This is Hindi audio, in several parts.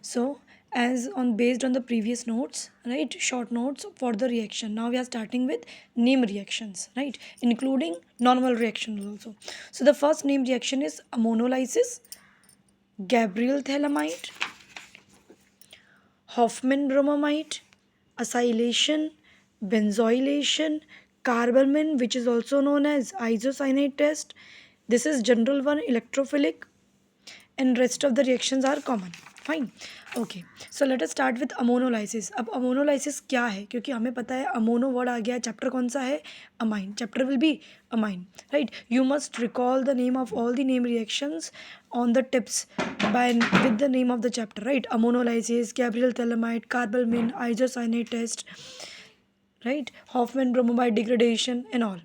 So as on based on the previous notes, right, short notes for the reaction, now we are starting with name reactions, right, including normal reactions also. So the first name reaction is ammonolysis, Gabriel thalamide, Hoffman bromamide, acylation, benzoylation, carbamine, which is also known as isocyanate test. This is general one, electrophilic, and rest of the reactions are common. Fine. Okay, so let us start with ammonolysis. अब अमोनोलाइसिस क्या है, क्योंकि हमें पता है अमोनो वर्ड आ गया, चैप्टर कौन सा है, amine, chapter will be amine, right. You must recall the name of all the name reactions on the tips by with the name of the chapter, right. Ammonolysis, Gabriel thalamide, carbamine, isocyanate test, right, Hofmann bromamide degradation and all.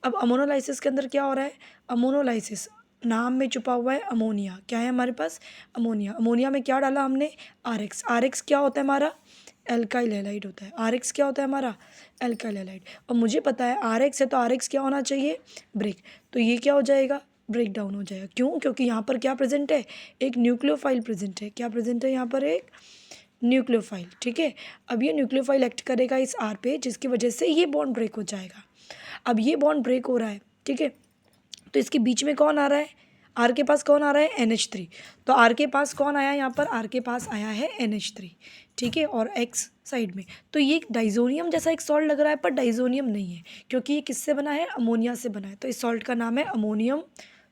अब अमोनोलाइसिस के अंदर क्या हो रहा है, अमोनोलाइसिस नाम में छुपा हुआ है अमोनिया. क्या है हमारे पास, अमोनिया. अमोनिया में क्या डाला हमने, आर एक्स. आर एक्स क्या होता है हमारा, एल्काइल हैलाइड होता है. आर एक्स क्या होता है हमारा, एल्काइल हैलाइड. और मुझे पता है आर एक्स है तो आर एक्स क्या होना चाहिए, ब्रेक. तो ये क्या हो जाएगा, ब्रेक डाउन हो जाएगा. क्यों, क्योंकि यहाँ पर क्या प्रेजेंट है, एक न्यूक्लियोफाइल प्रेजेंट है. क्या प्रेजेंट है यहाँ पर, एक न्यूक्लियोफाइल. ठीक है. अब ये न्यूक्लियोफाइल एक्ट करेगा इस आर पे, जिसकी वजह से ये बॉन्ड ब्रेक हो जाएगा. अब ये बॉन्ड ब्रेक हो रहा है, ठीक है, तो इसके बीच में कौन आ रहा है, आर के पास कौन आ रहा है, NH3. तो आर के पास कौन आया यहाँ पर, आर के पास आया है NH3. ठीक है, और एक्स साइड में. तो ये डाइजोनियम जैसा एक सॉल्ट लग रहा है, पर डाइजोनियम नहीं है, क्योंकि ये किससे बना है, अमोनिया से बना है. तो इस सॉल्ट का नाम है अमोनियम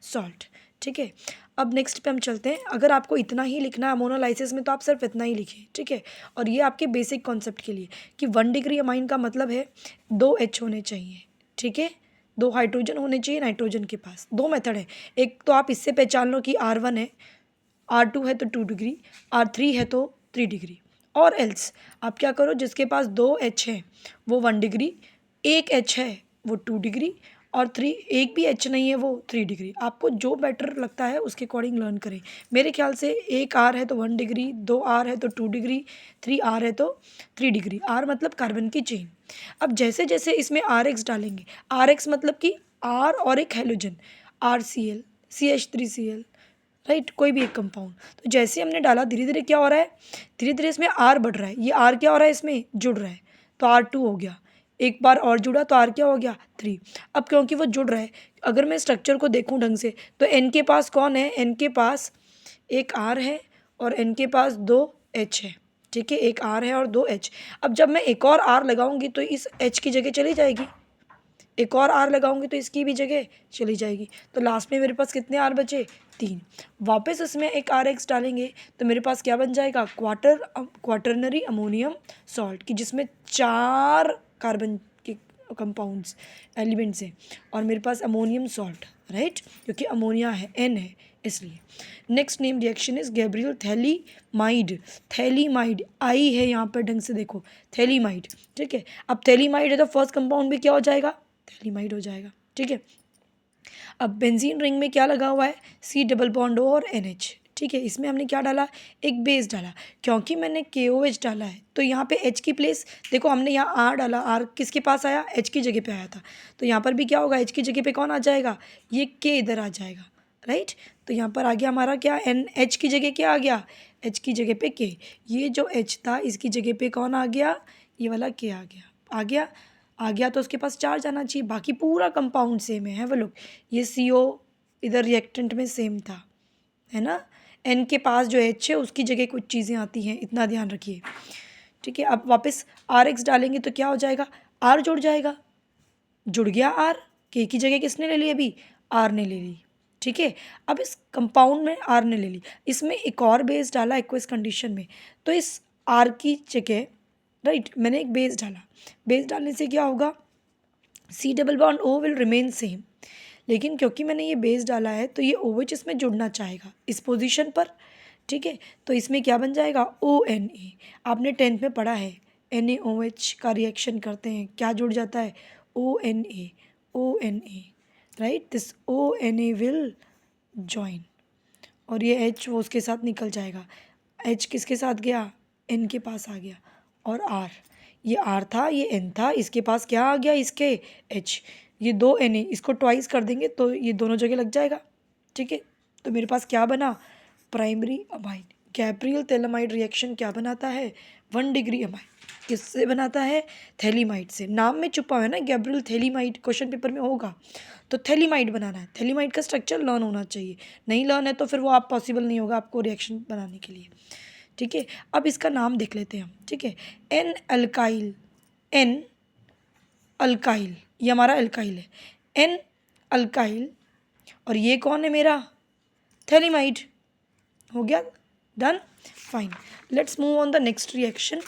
सॉल्ट. ठीक है. अब नेक्स्ट पे हम चलते हैं. अगर आपको इतना ही लिखना है अमोनोलाइसिस में, तो आप सिर्फ इतना ही लिखें. ठीक है. और ये आपके बेसिक कॉन्सेप्ट के लिए कि 1 डिग्री अमाइन का मतलब है 2 H होने चाहिए. ठीक है, 2 हाइड्रोजन होने चाहिए नाइट्रोजन के पास. 2 मेथड है. एक तो आप इससे पहचान लो कि R1 है, R2 है तो 2 डिग्री, R3 है तो 3 डिग्री. और एल्स आप क्या करो, जिसके पास 2 H है वो 1 डिग्री, एक H है वो 2 डिग्री, और 3 एक भी H नहीं है वो 3 डिग्री. आपको जो बेटर लगता है उसके अकॉर्डिंग लर्न करें. मेरे ख्याल से एक R है तो 1 डिग्री, 2 R है तो 2 डिग्री, 3 R है तो 3 डिग्री. R मतलब कार्बन की चेन. अब जैसे जैसे इसमें RX डालेंगे, RX मतलब कि R और एक हेलोजन, RCl, CH3Cl, राइट, कोई भी एक कंपाउंड. तो जैसे हमने डाला, धीरे धीरे क्या हो रहा है, धीरे धीरे इसमें R बढ़ रहा है. ये R क्या हो रहा है, इसमें जुड़ रहा है, तो R2 हो गया. एक बार और जुड़ा तो R क्या हो गया, 3. अब क्योंकि वो जुड़ रहा है, अगर मैं स्ट्रक्चर को देखूं ढंग से, तो N के पास कौन है, N के पास एक R है और N के पास 2 H है. ठीक है, एक R है और 2 H. अब जब मैं एक और R लगाऊंगी तो इस H की जगह चली जाएगी, एक और R लगाऊंगी तो इसकी भी जगह चली जाएगी. तो लास्ट में मेरे पास कितने R बचे, 3. वापस इसमें एक RX डालेंगे तो मेरे पास क्या बन जाएगा, क्वाटरनरी अमोनियम सॉल्ट, की जिसमें 4 कार्बन के कंपाउंड्स एलिमेंट्स हैं, और मेरे पास अमोनियम सॉल्ट, राइट, क्योंकि अमोनिया है, N है इसलिए. Next name reaction is Gabriel phthalimide. Phthalimide आई है यहाँ पर, ढंग से देखो, थैलीमाइड. ठीक है. अब थैलीमाइड है तो फर्स्ट कंपाउंड भी क्या हो जाएगा, थैलीमाइड हो जाएगा. ठीक है. अब बेंजीन रिंग में क्या लगा हुआ है, C डबल बॉन्ड O और NH. ठीक है, इसमें हमने क्या डाला, एक बेस डाला. क्योंकि मैंने KOH डाला है तो यहाँ पे H की प्लेस देखो, हमने यहाँ R डाला, R किसके पास आया, H की जगह पे आया था. तो यहाँ पर भी क्या होगा, H की जगह पे कौन आ जाएगा, ये K इधर आ जाएगा, राइट. तो यहाँ पर आ गया हमारा क्या, H की जगह क्या आ गया, H की जगह पे K. ये जो H था इसकी जगह पे कौन आ गया, ये वाला K आ गया. आ गया, आ गया तो उसके पास 4 जाना चाहिए. बाकी पूरा कंपाउंड सेम है वो लोग. ये CO इधर रिएक्टेंट में सेम था, है ना. N के पास जो H है उसकी जगह कुछ चीज़ें आती हैं, इतना ध्यान रखिए. ठीक है. अब वापस RX डालेंगे तो क्या हो जाएगा, R जुड़ जाएगा, जुड़ गया R. K की जगह किसने ले ली, अभी R ने ले ली. ठीक है. अब इस कंपाउंड में R ने ले ली, इसमें एक और बेस डाला एक्वस कंडीशन में, तो इस R की जगह, राइट, मैंने एक बेस डाला. बेस डालने से क्या होगा, C double bond O will remain same. लेकिन क्योंकि मैंने ये बेस डाला है तो ये OH इसमें जुड़ना चाहेगा इस पोजीशन पर. ठीक है. तो इसमें क्या बन जाएगा, ONA. आपने 10th में पढ़ा है, NaOH का रिएक्शन करते हैं, क्या जुड़ जाता है, ONA. ONA, right. This ONA will join, और ये H वो उसके साथ निकल जाएगा. H किसके साथ गया, N के पास आ गया, और R, ये R था, ये N था, इसके पास क्या आ गया, इसके H. ये 2 Na, इसको ट्वाइस कर देंगे तो ये दोनों जगह लग जाएगा. ठीक है. तो मेरे पास क्या बना, primary amine. Gabriel phthalimide reaction क्या बनाता है? 1 डिग्री अमाइन। किससे बनाता है? थैलीमाइड से। नाम में छुपा है ना गैब्रियल थैलीमाइड, क्वेश्चन पेपर में होगा। तो थैलीमाइड बनाना है। थैलीमाइड का स्ट्रक्चर लर्न होना चाहिए, नहीं लर्न है तो फिर वो आप पॉसिबल नहीं होगा आपको रिएक्शन बनाने के लिए। ठीक है, अब इसका नाम देख लेते हैं हम। ठीक है, एन अल्काइल, एन अल्काइल, ये हमारा अल्काइल है, एन अल्काइल। और ये कौन है मेरा? थैलीमाइड। हो गया, done, fine. Let's move on the next reaction,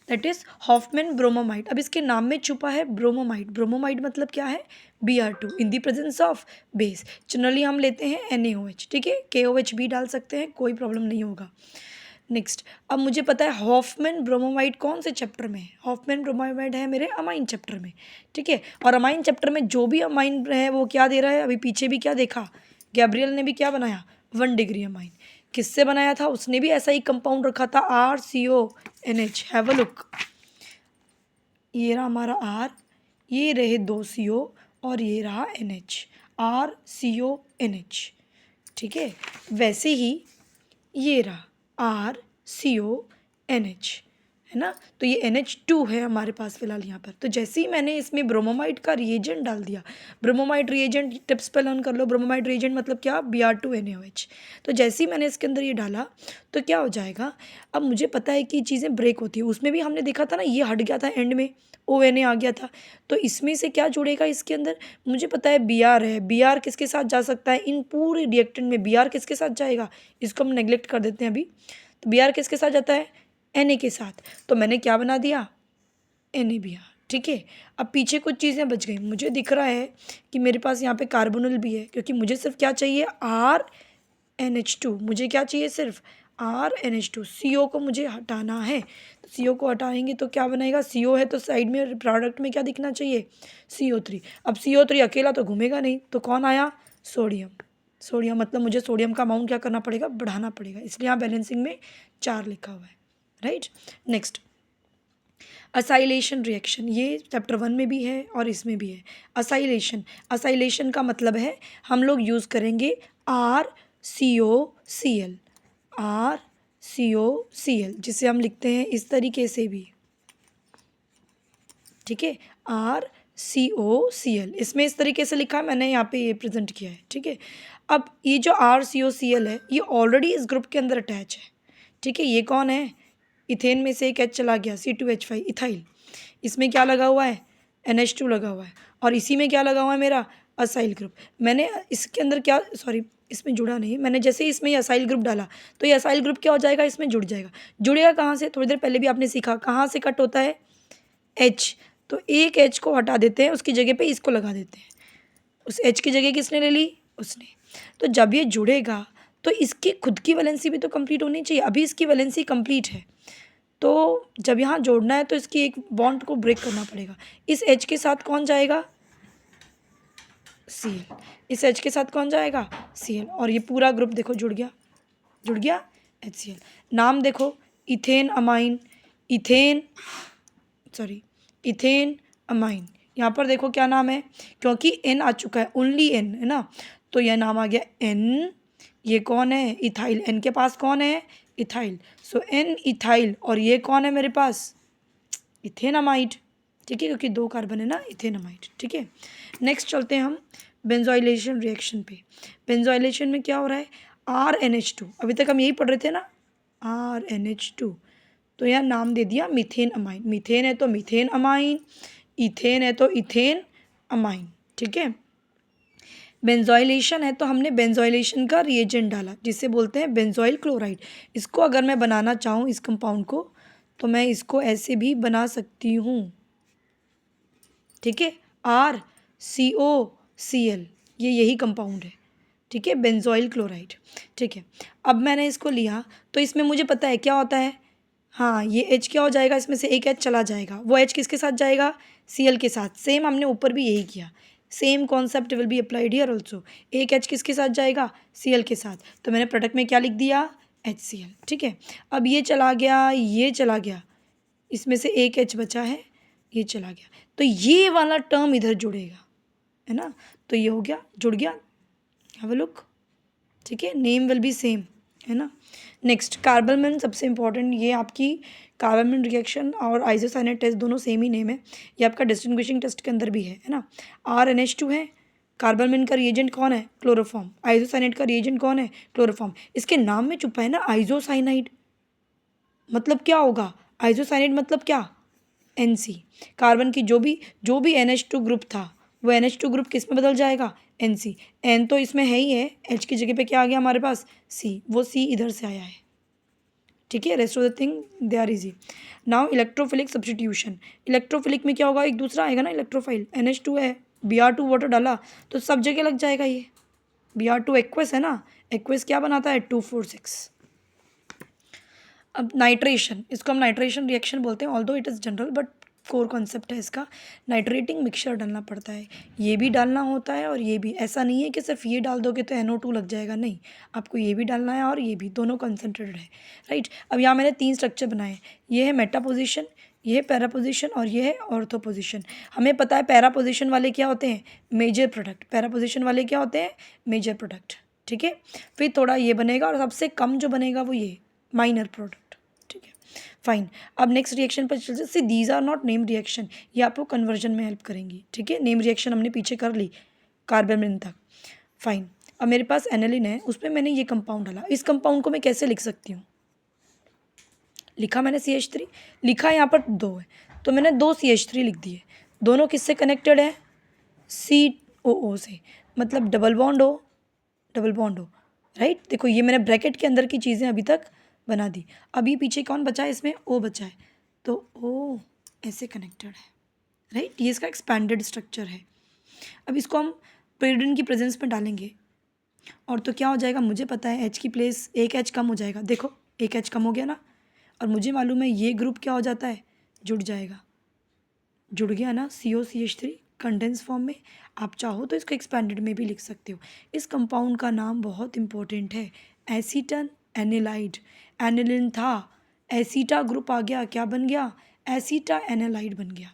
that is Hoffmann bromamide. अब इसके नाम में छुपा है ब्रोमोमाइड। ब्रोमोमाइड मतलब क्या है? Br2 in the presence of base. Generally हम लेते हैं NaOH, ठीक है, KOH भी डाल सकते हैं, कोई प्रॉब्लम नहीं होगा। नेक्स्ट, अब मुझे पता है हॉफमैन ब्रोमोमाइड कौन से चैप्टर में है? हॉफमैन ब्रोमोमाइड है मेरे अमाइन चैप्टर में। ठीक है, और अमाइन चैप्टर में जो भी अमाइन है वो क्या दे रहा है? अभी पीछे भी क्या देखा, गैब्रियल ने भी क्या बनाया? 1 डिग्री अमाइन। किससे बनाया था? उसने भी ऐसा ही कंपाउंड रखा था, RCONH। हैव अ लुक, ये रहा हमारा R, ये रहे 2 CO और ये रहा NH, RCONH। ठीक है, वैसे ही ये रहा RCONH, है ना। तो ये NH2 है हमारे पास फिलहाल यहाँ पर। तो जैसे ही मैंने इसमें ब्रोमोमाइड का रिएजेंट डाल दिया, ब्रोमोमाइड रिएजेंट टिप्स पे लर्न कर लो, ब्रोमोमाइड रिएजेंट मतलब क्या? Br2NaOH। तो जैसे ही मैंने इसके अंदर ये डाला तो क्या हो जाएगा? अब मुझे पता है कि चीज़ें ब्रेक होती है, उसमें भी हमने देखा था ना, ये हट गया था एंड में, ONA आ गया था। तो इसमें से क्या जुड़ेगा इसके अंदर? मुझे पता है Br है, Br किसके साथ जा सकता है? इन पूरे रिएक्टेंट में Br किसके साथ जाएगा? इसको हम नेग्लेक्ट कर देते हैं अभी। तो Br किसके साथ जाता है? Na के साथ। तो मैंने क्या बना दिया? NaBr। ठीक है, अब पीछे कुछ चीज़ें बच गई। मुझे दिख रहा है कि मेरे पास यहाँ पे कार्बोनिल भी है, क्योंकि मुझे सिर्फ क्या चाहिए? RNH2। मुझे क्या चाहिए? सिर्फ RNH2। CO को मुझे हटाना है, तो CO को हटाएंगे तो क्या बनेगा? CO है तो साइड में प्रोडक्ट में क्या दिखना चाहिए? CO3। अब CO3 अकेला तो घूमेगा नहीं, तो कौन आया? सोडियम। सोडियम मतलब मुझे सोडियम का अमाउंट क्या करना पड़ेगा? बढ़ाना पड़ेगा, इसलिए यहाँ बैलेंसिंग में 4 लिखा हुआ है, राइट। नेक्स्ट, असाइलेशन रिएक्शन, ये चैप्टर 1 में भी है और इसमें भी है। असाइलेशन, असाइलेशन का मतलब है हम लोग यूज़ करेंगे RCOCl, RCOCl, जिसे हम लिखते हैं इस तरीके से भी। ठीक है, RCOCl, इसमें इस तरीके से लिखा है, मैंने यहाँ पे ये प्रेजेंट किया है। ठीक है, अब ये जो RCOCl है ये ऑलरेडी इस ग्रुप के अंदर अटैच है। ठीक है, ये कौन है? इथेन में से एक H चला गया, C2H5, इथाइल। इसमें क्या लगा हुआ है? NH2 लगा हुआ है, और इसी में क्या लगा हुआ है? मेरा असाइल ग्रुप। मैंने इसके अंदर क्या, सॉरी इसमें जुड़ा नहीं, मैंने जैसे ही इसमें ये असाइल ग्रुप डाला तो ये असाइल ग्रुप क्या हो जाएगा? इसमें जुड़ जाएगा। जुड़ेगा कहाँ से? थोड़ी देर पहले भी आपने सीखा, कहाँ से कट होता है? H। तो एक H को हटा देते हैं, उसकी जगह पे इसको लगा देते हैं। उस H की जगह किसने ले ली? उसने। तो जब ये जुड़ेगा तो इसकी खुद की वैलेंसी भी तो कंप्लीट होनी चाहिए। अभी इसकी वैलेंसी कंप्लीट है, तो जब यहाँ जोड़ना है तो इसकी एक बॉन्ड को ब्रेक करना पड़ेगा। इस H के साथ कौन जाएगा? Cl। इस H के साथ कौन जाएगा? Cl। और ये पूरा ग्रुप देखो जुड़ गया, जुड़ गया, HCl। नाम देखो, ethane amine, ethane, sorry ethane amine. यहाँ पर देखो क्या नाम है, क्योंकि N आ चुका है, ओनली N है ना, तो यह नाम आ गया N। ये कौन है? इथाइल। N के पास कौन है? इथाइल। सो N इथाइल, और ये कौन है मेरे पास? इथेनामाइड। ठीक है, क्योंकि 2 कार्बन है ना, इथेनामाइड। ठीक है, नेक्स्ट चलते हैं हम बेंजोइलेशन रिएक्शन पे। बेंजोइलेशन में क्या हो रहा है? RNH2। अभी तक हम यही पढ़ रहे थे ना, RNH2। तो यहाँ नाम दे दिया मीथेन अमाइन। मीथेन है तो मीथेन अमाइन, इथेन है तो इथेन अमाइन। ठीक है, बेंजोइलेशन है तो हमने बेंजोइलेशन का रिएजेंट डाला, जिसे बोलते हैं बेंजोइल क्लोराइड। इसको अगर मैं बनाना चाहूँ इस कंपाउंड को, तो मैं इसको ऐसे भी बना सकती हूँ। ठीक है, RCOCl, ये यही कंपाउंड है। ठीक है, बेंजोइल क्लोराइड। ठीक है, अब मैंने इसको लिया तो इसमें मुझे पता है क्या होता है। हाँ, ये H क्या हो जाएगा? इसमें से एक H चला जाएगा, वो H किसके साथ जाएगा? Cl के साथ। सेम हमने ऊपर भी यही किया, same concept will be applied here also. एक H किसके साथ जाएगा? Cl के साथ। तो मैंने प्रोडक्ट में क्या लिख दिया? HCl। ठीक है, अब ये चला गया, ये चला गया, इसमें से एक H बचा है, ये चला गया, तो ये वाला टर्म इधर जुड़ेगा, है ना। तो ये हो गया, जुड़ गया। Have a look. ठीक है, नेम विल बी सेम, है ना। नेक्स्ट कार्बन सबसे इंपॉर्टेंट, ये आपकी कार्बन रिएक्शन और आइसोसाइनेट टेस्ट दोनों सेम ही नेम है, ये आपका डिस्टिंग्विशिंग टेस्ट के अंदर भी है ना। RNH2 है, कार्बन का रिएजेंट कौन है, क्लोरोफॉर्म। आइसोसाइनेट का रिएजेंट कौन है, क्लोरोफॉर्म। इसके नाम में छुपा है ना आइसोसाइनाइड, मतलब क्या होगा, आइसोसाइनाइड मतलब क्या, NC। कार्बन की जो भी NH2 ग्रुप था वो NH2 ग्रुप किस में बदल जाएगा, NC। N तो इसमें है ही है, H की जगह पे क्या आ गया हमारे पास, C, वो C इधर से आया है, ठीक है। Rest of the thing they are easy. Now electrophilic substitution, electrophilic में क्या होगा, एक दूसरा आएगा ना इलेक्ट्रोफाइल, NH2 है, Br2 वाटर डाला तो सब जगह लग जाएगा ये। Br2 एक्वस है ना, एक्वस क्या बनाता है, 2,4,6। अब नाइट्रेशन, इसको हम नाइट्रेशन रिएक्शन बोलते हैं, although it is general but core concept है इसका। नाइट्रेटिंग मिक्सचर डालना पड़ता है, ये भी डालना होता है और ये भी, ऐसा नहीं है कि सिर्फ ये डाल दोगे तो NO2 लग जाएगा, नहीं, आपको ये भी डालना है और ये भी, दोनों कंसनट्रेटेड है, राइट। अब यहाँ मैंने 3 स्ट्रक्चर बनाए, ये है मेटा पोजिशन, ये है पैरा पोजिशन और ये है ऑर्थो पोजिशन। हमें पता है पैरा पोजिशन वाले क्या होते हैं, मेजर प्रोडक्ट, पैरा पोजिशन वाले क्या होते हैं, मेजर प्रोडक्ट, ठीक है। फिर थोड़ा ये बनेगा और सबसे कम जो बनेगा वो ये माइनर प्रोडक्ट, ठीक है, फाइन। अब नेक्स्ट रिएक्शन पर चलते हैं, these are not name reaction, ये आपको कन्वर्जन में हेल्प करेंगी, ठीक है। नेम रिएक्शन हमने पीछे कर ली कार्बन तक, फाइन। अब मेरे पास एनालिन है, उसमें मैंने ये कंपाउंड डाला, इस कंपाउंड को मैं कैसे लिख सकती हूँ, लिखा मैंने CH3, लिखा यहाँ पर 2 है तो मैंने 2 CH3 लिख दिए, दोनों किससे कनेक्टेड है, COO से, मतलब डबल बॉन्ड हो, राइट। देखो ये मैंने ब्रैकेट के अंदर की चीज़ें अभी तक बना दी, अभी पीछे कौन बचा है, इसमें O बचा है, तो O ऐसे कनेक्टेड है, राइट, ये इसका एक्सपैंडेड स्ट्रक्चर है। अब इसको हम pyridine की प्रेजेंस में डालेंगे और तो क्या हो जाएगा, मुझे पता है H की प्लेस, एक H कम हो जाएगा, देखो एक H कम हो गया ना, और मुझे मालूम है ये ग्रुप क्या हो जाता है, जुड़ जाएगा, जुड़ गया ना, COCH3 कंडेंस फॉर्म में। आप चाहो तो इसको एक्सपैंडेड में भी लिख सकते हो। इस कंपाउंड का नाम बहुत इंपॉर्टेंट है, एसीटन एनिलाइड। एनिलिन था, एसीटा ग्रुप आ गया, क्या बन गया, एसीटा एनालाइड बन गया।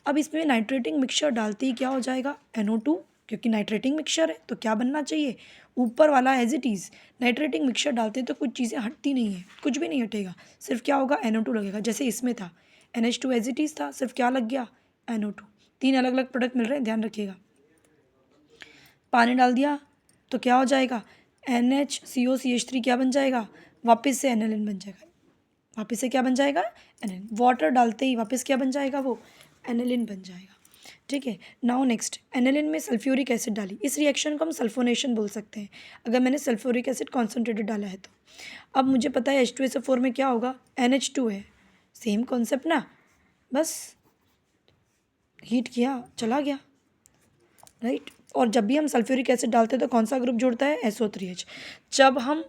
अब इसमें नाइट्रेटिंग मिक्सचर डालते ही क्या हो जाएगा, NO2, क्योंकि नाइट्रेटिंग मिक्सचर है तो क्या बनना चाहिए, ऊपर वाला as it is. Nitrating mixture डालते तो कुछ चीज़ें हटती नहीं है, कुछ भी नहीं हटेगा, सिर्फ क्या होगा, NO2 लगेगा। जैसे इसमें था NH2 एज इट इज़ था, सिर्फ क्या लग गया, NO2। 3 अलग अलग प्रोडक्ट मिल रहे हैं, ध्यान रखिएगा। पानी डाल दिया तो क्या हो जाएगा, NHCOCH3 क्या बन जाएगा, वापस से एनालिन बन जाएगा, वापस से क्या बन जाएगा, एनालिन। वाटर डालते ही वापस क्या बन जाएगा, वो एनालिन बन जाएगा, ठीक है। नाउ नेक्स्ट, एनालिन में सल्फ्यूरिक एसिड डाली, इस रिएक्शन को हम सल्फोनेशन बोल सकते हैं, अगर मैंने सल्फ्यूरिक एसिड कॉन्सेंट्रेटेड डाला है तो। अब मुझे पता है H2SO4 में क्या होगा, NH2 है, सेम कॉन्सेप्ट ना, बस हीट किया चला गया, राइट। और जब भी हम सल्फ्यूरिक एसिड डालते हैं तो कौन सा ग्रुप जुड़ता है, SO3H। जब हम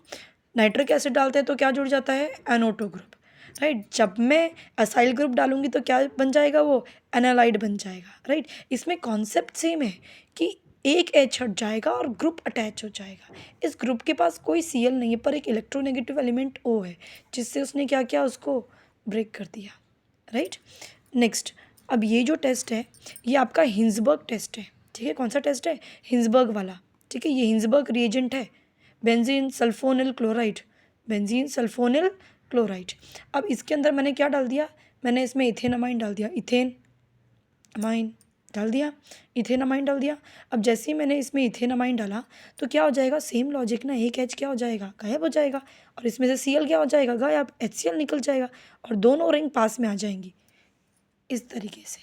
नाइट्रिक एसिड डालते हैं तो क्या जुड़ जाता है, NO2 ग्रुप, राइट। जब मैं असाइल ग्रुप डालूंगी तो क्या बन जाएगा, वो एनालाइड बन जाएगा, राइट। इसमें कॉन्सेप्ट सेम है कि एक H हट जाएगा और ग्रुप अटैच हो जाएगा। इस ग्रुप के पास कोई Cl नहीं है पर एक इलेक्ट्रोनेगेटिव एलिमेंट O है, जिससे उसने क्या किया, उसको ब्रेक कर दिया, राइट। नेक्स्ट, अब ये जो टेस्ट है ये आपका हिंसबर्ग टेस्ट है, ठीक है। कौन सा टेस्ट है, हिंसबर्ग वाला, ठीक है। ये हिंसबर्ग रिएजेंट है, benzene sulphonyl chloride, benzene sulphonyl chloride. अब इसके अंदर मैंने क्या डाल दिया, मैंने इसमें इथेनामाइन डाल दिया, इथेनमाइन डाल दिया, इथेनामाइन डाल दिया। अब जैसे ही मैंने इसमें इथेनामाइन डाला तो क्या हो जाएगा, सेम लॉजिक ना, एक H क्या हो जाएगा, गायब हो जाएगा, और इसमें से Cl क्या हो जाएगा, गायब, HCl निकल जाएगा और दोनों रिंग पास में आ जाएंगी। इस तरीके से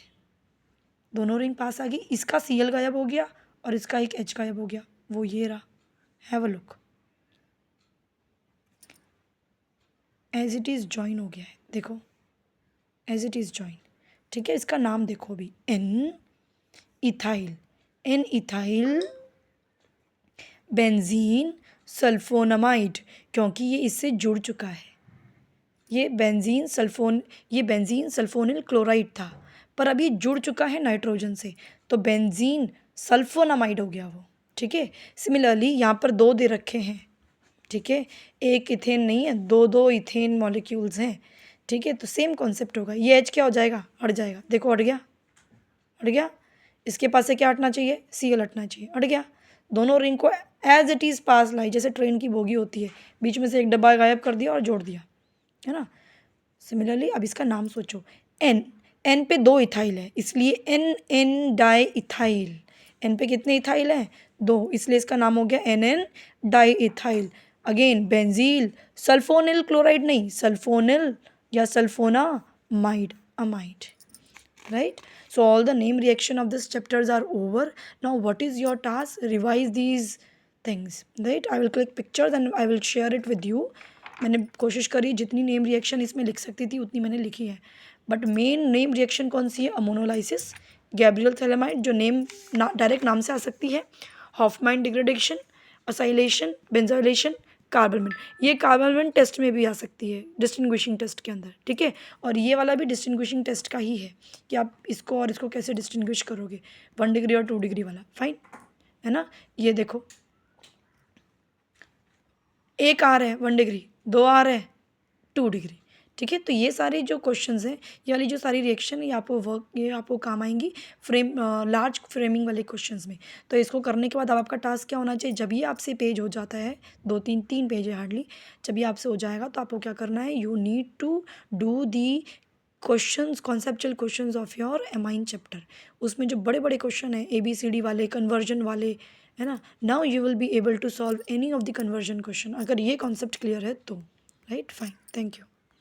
दोनों रिंग पास आ गई, इसका Cl गायब हो गया और इसका एक H गायब हो गया, वो ये रहा, have a look, as it is join हो गया है, देखो एज इट इज़ जॉइन, ठीक है। इसका नाम देखो अभी, एन इथाइल बेंजीन सल्फोनामाइड, क्योंकि ये इससे जुड़ चुका है। ये बेंजीन सल्फोनिल क्लोराइड था पर अभी जुड़ चुका है नाइट्रोजन से, तो बेंजीन सल्फोनामाइड हो गया वो, ठीक है। सिमिलरली यहाँ पर 2 दे रखे हैं, ठीक है, एक इथेन नहीं है, 2 इथेन मॉलिक्यूल्स हैं, ठीक है। तो सेम कॉन्सेप्ट होगा, ये H क्या हो जाएगा, हट जाएगा, देखो हट गया, इसके पास से क्या हटना चाहिए, Cl हटना चाहिए, हट गया, दोनों रिंग को एज इट इज़ पास लाई, जैसे ट्रेन की बोगी होती है, बीच में से एक डब्बा गायब कर दिया और जोड़ दिया, है ना। सिमिलरली अब इसका नाम सोचो, एन, एन पे 2 इथाइल है, इसलिए N N diethyl. N पे कितने इथाइल हैं? 2, इसलिए इसका नाम हो गया N N diethyl. Again benzyl, sulfonyl chloride नहीं, सल्फोनिल या sulfonamide, amide, right? So all the name reaction of this chapters are over. Now what is your task? Revise these things, right? I will click pictures and I will share it with you. मैंने कोशिश करी जितनी नेम रिएक्शन इसमें लिख सकती थी उतनी मैंने लिखी है, बट मेन नेम रिएक्शन कौन सी है? अमोनोलाइसिस, गैब्रियल थैलेमाइड जो नेम डायरेक्ट नाम से आ सकती है, हॉफमैन डिग्रेडेशन, असाइलेशन, बेंजोइलेशन, कार्बनमिन। ये कार्बनमिन टेस्ट में भी आ सकती है, डिस्टिंग्विशिंग टेस्ट के अंदर, ठीक है। और ये वाला भी डिस्टिंग्विशिंग टेस्ट का ही है कि आप इसको और इसको कैसे डिस्टिंग्विश करोगे, 1 डिग्री और 2 डिग्री वाला, फाइन है ना। ये देखो, एक आर है 1 डिग्री, 2 आर है 2 डिग्री, ठीक है। तो ये सारे जो क्वेश्चंस हैं, ये वाली जो सारी रिएक्शन ये आपको काम आएंगी लार्ज फ्रेमिंग वाले क्वेश्चंस में। तो इसको करने के बाद अब आपका टास्क क्या होना चाहिए? जब ये आपसे पेज हो जाता है, 2-3 पेज है हार्डली, जब ये आपसे हो जाएगा तो आपको क्या करना है? You need to do the questions, conceptual questions of your amine chapter. उसमें जो बड़े बड़े क्वेश्चन हैं, ABCD वाले, कन्वर्जन वाले, है ना। Now you will be able to solve any of the conversion question, अगर ये कॉन्सेप्ट क्लियर है तो, राइट, फाइन, थैंक यू।